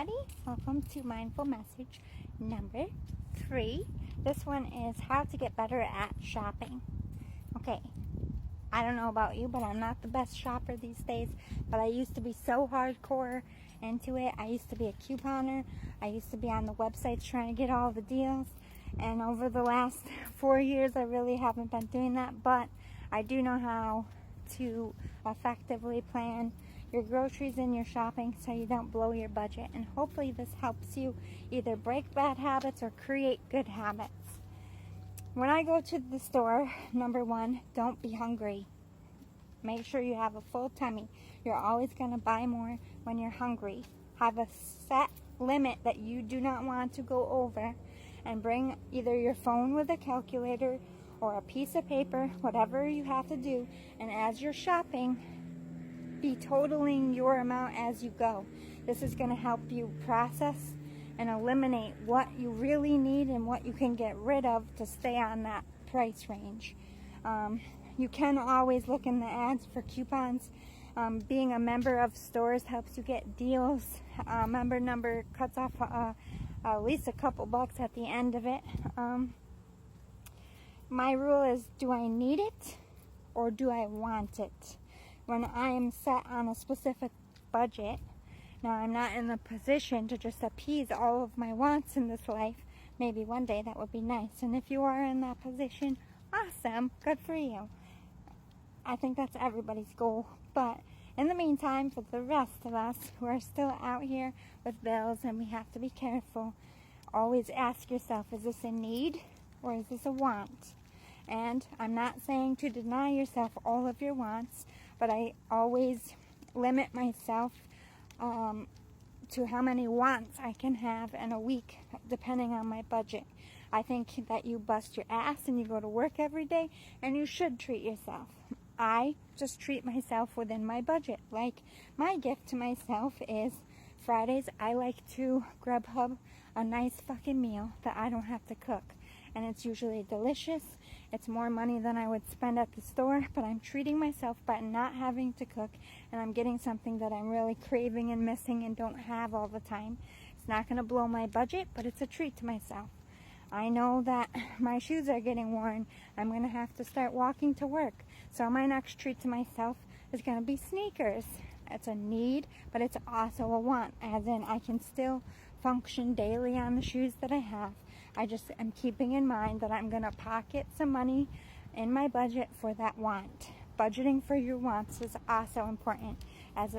everybody. Welcome to Mindful Message number 3. This one is how to get better at shopping. Okay, I don't know about you, but I'm not the best shopper these days. But I used to be so hardcore into it. I used to be a couponer. I used to be on the websites trying to get all the deals. And over the last 4 years, I really haven't been doing that. But I do know how to effectively plan your groceries and your shopping so you don't blow your budget. And hopefully this helps you either break bad habits or create good habits. When I go to the store, number 1, don't be hungry. Make sure you have a full tummy. You're always going to buy more when you're hungry. Have a set limit that you do not want to go over, and bring either your phone with a calculator or a piece of paper, whatever you have to do. And as you're shopping, be totaling your amount as you go. This is going to help you process and eliminate what you really need and what you can get rid of to stay on that price range. You can always look in the ads for coupons. Being a member of stores helps you get deals. Member number cuts off at least a couple bucks at the end of it. My rule is, do I need it or do I want it? When I am set on a specific budget, now I'm not in the position to just appease all of my wants in this life. Maybe one day that would be nice. And if you are in that position, awesome, good for you. I think that's everybody's goal. But in the meantime, for the rest of us who are still out here with bills and we have to be careful, always ask yourself, is this a need or is this a want? And I'm not saying to deny yourself all of your wants, but I always limit myself to how many wants I can have in a week, depending on my budget. I think that you bust your ass and you go to work every day, and you should treat yourself. I just treat myself within my budget. Like, my gift to myself is Fridays, I like to Grubhub a nice fucking meal that I don't have to cook. And it's usually delicious. It's more money than I would spend at the store, but I'm treating myself by not having to cook, and I'm getting something that I'm really craving and missing and don't have all the time. It's not going to blow my budget, but it's a treat to myself. I know that my shoes are getting worn. I'm going to have to start walking to work. So my next treat to myself is going to be sneakers. It's a need, but it's also a want, as in I can still function daily on the shoes that I have. I just am keeping in mind that I'm going to pocket some money in my budget for that want. Budgeting for your wants is also important as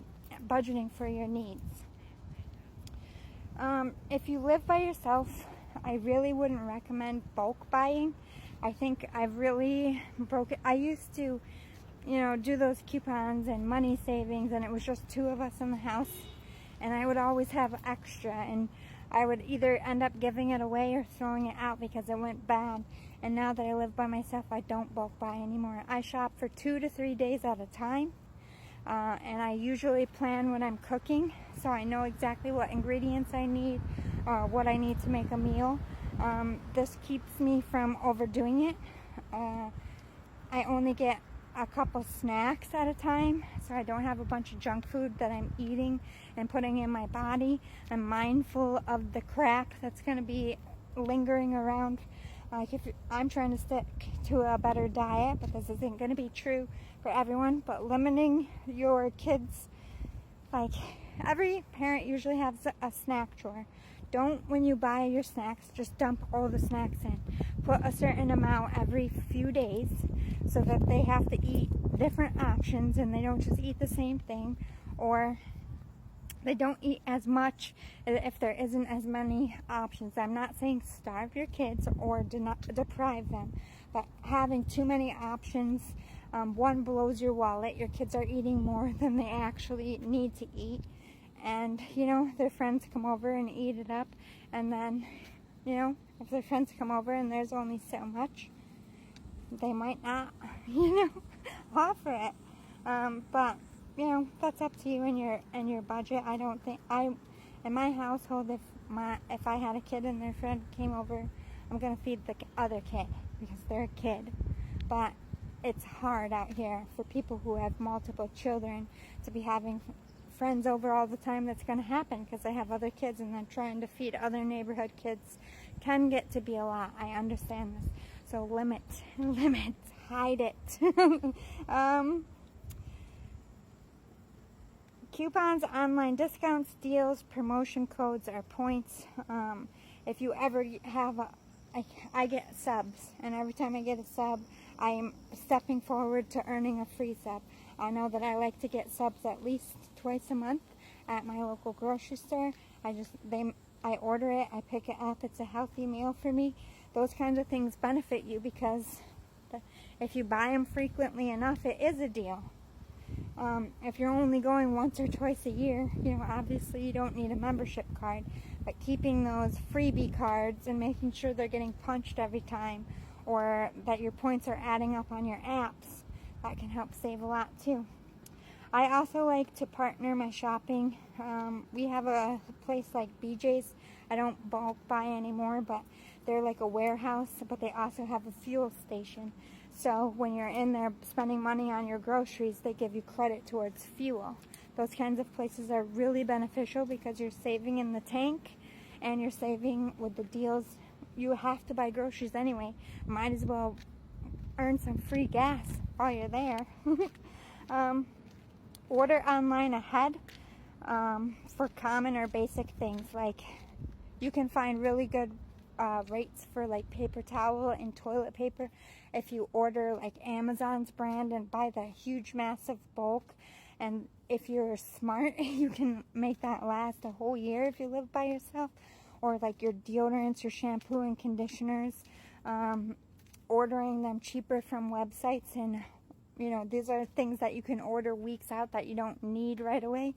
budgeting for your needs. If you live by yourself, I really wouldn't recommend bulk buying. I think I've really broken. I used to, do those coupons and money savings, and it was just 2 of us in the house, and I would always have extra, and I would either end up giving it away or throwing it out because it went bad. And now that I live by myself, I don't bulk buy anymore. I shop for 2 to 3 days at a time, and I usually plan when I'm cooking, so I know exactly what ingredients I need, what I need to make a meal. This keeps me from overdoing it. I only get a couple snacks at a time, so I don't have a bunch of junk food that I'm eating and putting in my body. I'm mindful of the crap that's going to be lingering around. Like, if I'm trying to stick to a better diet, but this isn't going to be true for everyone, but limiting your kids, like, every parent usually has a snack drawer. Don't, when you buy your snacks, just dump all the snacks in. Put a certain amount every few days so that they have to eat different options and they don't just eat the same thing, or they don't eat as much if there isn't as many options. I'm not saying starve your kids or do not deprive them, but having too many options, one, blows your wallet. Your kids are eating more than they actually need to eat. And, their friends come over and eat it up. And then, if their friends come over and there's only so much, they might not, offer it. But, that's up to you and your budget. I don't think, in my household, if I had a kid and their friend came over, I'm going to feed the other kid because they're a kid. But it's hard out here for people who have multiple children to be having friends over all the time, that's going to happen because I have other kids, and then trying to feed other neighborhood kids can get to be a lot. I understand this. So limit, hide it. Coupons, online discounts, deals, promotion codes, or points. If you ever have I get subs, and every time I get a sub, I am stepping forward to earning a free sub. I know that I like to get subs at least twice a month at my local grocery store. I order it, I pick it up, it's a healthy meal for me. Those kinds of things benefit you because if you buy them frequently enough, it is a deal. If you're only going once or twice a year, obviously you don't need a membership card, but keeping those freebie cards and making sure they're getting punched every time, or that your points are adding up on your apps, that can help save a lot too. I also like to partner my shopping. We have a place like BJ's. I don't bulk buy anymore, but they're like a warehouse, but they also have a fuel station. So when you're in there spending money on your groceries, they give you credit towards fuel. Those kinds of places are really beneficial because you're saving in the tank and you're saving with the deals. You have to buy groceries anyway. Might as well earn some free gas while you're there. Order online ahead for common or basic things. Like, you can find really good rates for like paper towel and toilet paper if you order like Amazon's brand and buy the huge massive bulk. And if you're smart, you can make that last a whole year if you live by yourself. Or like your deodorants, your shampoo and conditioners, ordering them cheaper from websites. And these are things that you can order weeks out that you don't need right away.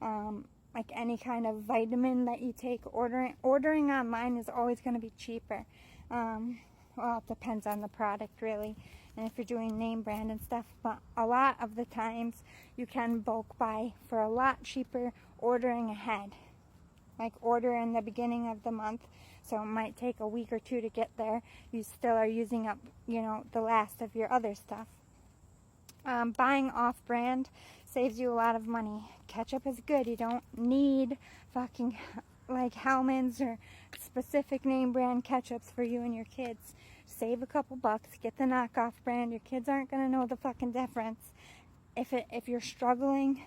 Like any kind of vitamin that you take, ordering online is always going to be cheaper. Well, it depends on the product really, and if you're doing name brand and stuff, but a lot of the times you can bulk buy for a lot cheaper ordering ahead. Like, order in the beginning of the month, so it might take a week or two to get there. You still are using up, the last of your other stuff. Buying off-brand saves you a lot of money. Ketchup is good. You don't need fucking like Hellmann's or specific name brand ketchups for you and your kids. Save a couple bucks. Get the knockoff brand. Your kids aren't going to know the fucking difference. If you're struggling,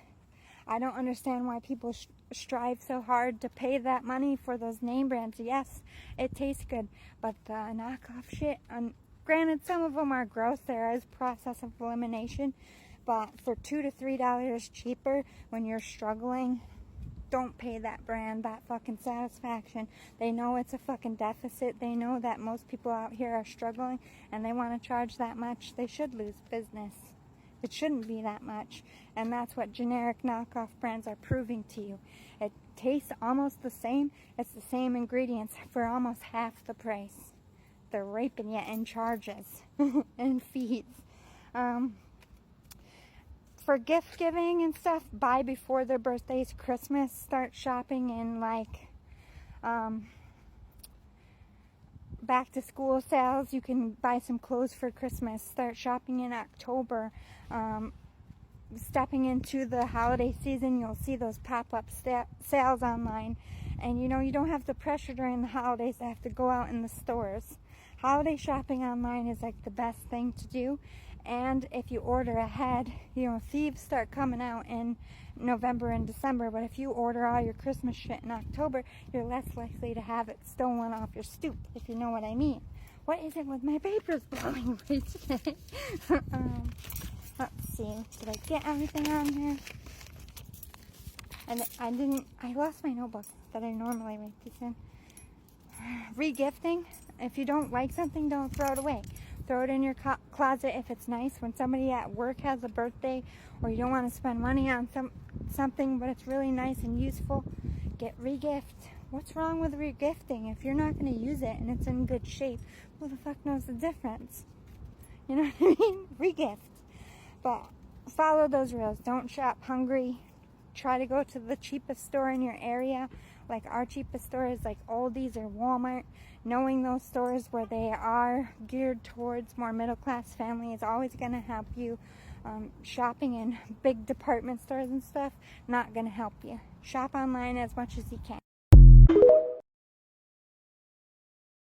I don't understand why people strive so hard to pay that money for those name brands. Yes, it tastes good, but the knockoff shit, granted, some of them are gross. There is process of elimination, but for $2 to $3 cheaper when you're struggling, don't pay that brand that fucking satisfaction. They know it's a fucking deficit. They know that most people out here are struggling, and they want to charge that much. They should lose business. It shouldn't be that much, and that's what generic knockoff brands are proving to you. It tastes almost the same. It's the same ingredients for almost half the price. They're raping you in charges and fees. For gift giving and stuff, buy before their birthdays, Christmas. Start shopping in like back to school sales. You can buy some clothes for Christmas. Start shopping in October. Stepping into the holiday season, you'll see those pop-up sales online, and you don't have the pressure during the holidays to have to go out in the stores. Holiday shopping online is like the best thing to do. And if you order ahead, thieves start coming out in November and December, but if you order all your Christmas shit in October, you're less likely to have it stolen off your stoop, if you know what I mean. What is it with my papers blowing away today? Let's see, did I get everything on here? And I lost my notebook that I normally write this in. Regifting, if you don't like something, don't throw it away. Throw it in your closet if it's nice. When somebody at work has a birthday, or you don't want to spend money on something, but it's really nice and useful, get regift. What's wrong with regifting? If you're not going to use it and it's in good shape, who the fuck knows the difference? You know what I mean? Regift. But follow those rules. Don't shop hungry. Try to go to the cheapest store in your area. Like, our cheapest store is like Aldi's or Walmart. Knowing those stores where they are geared towards more middle-class family is always going to help you shopping in big department stores and stuff, not going to help you. Shop online as much as you can.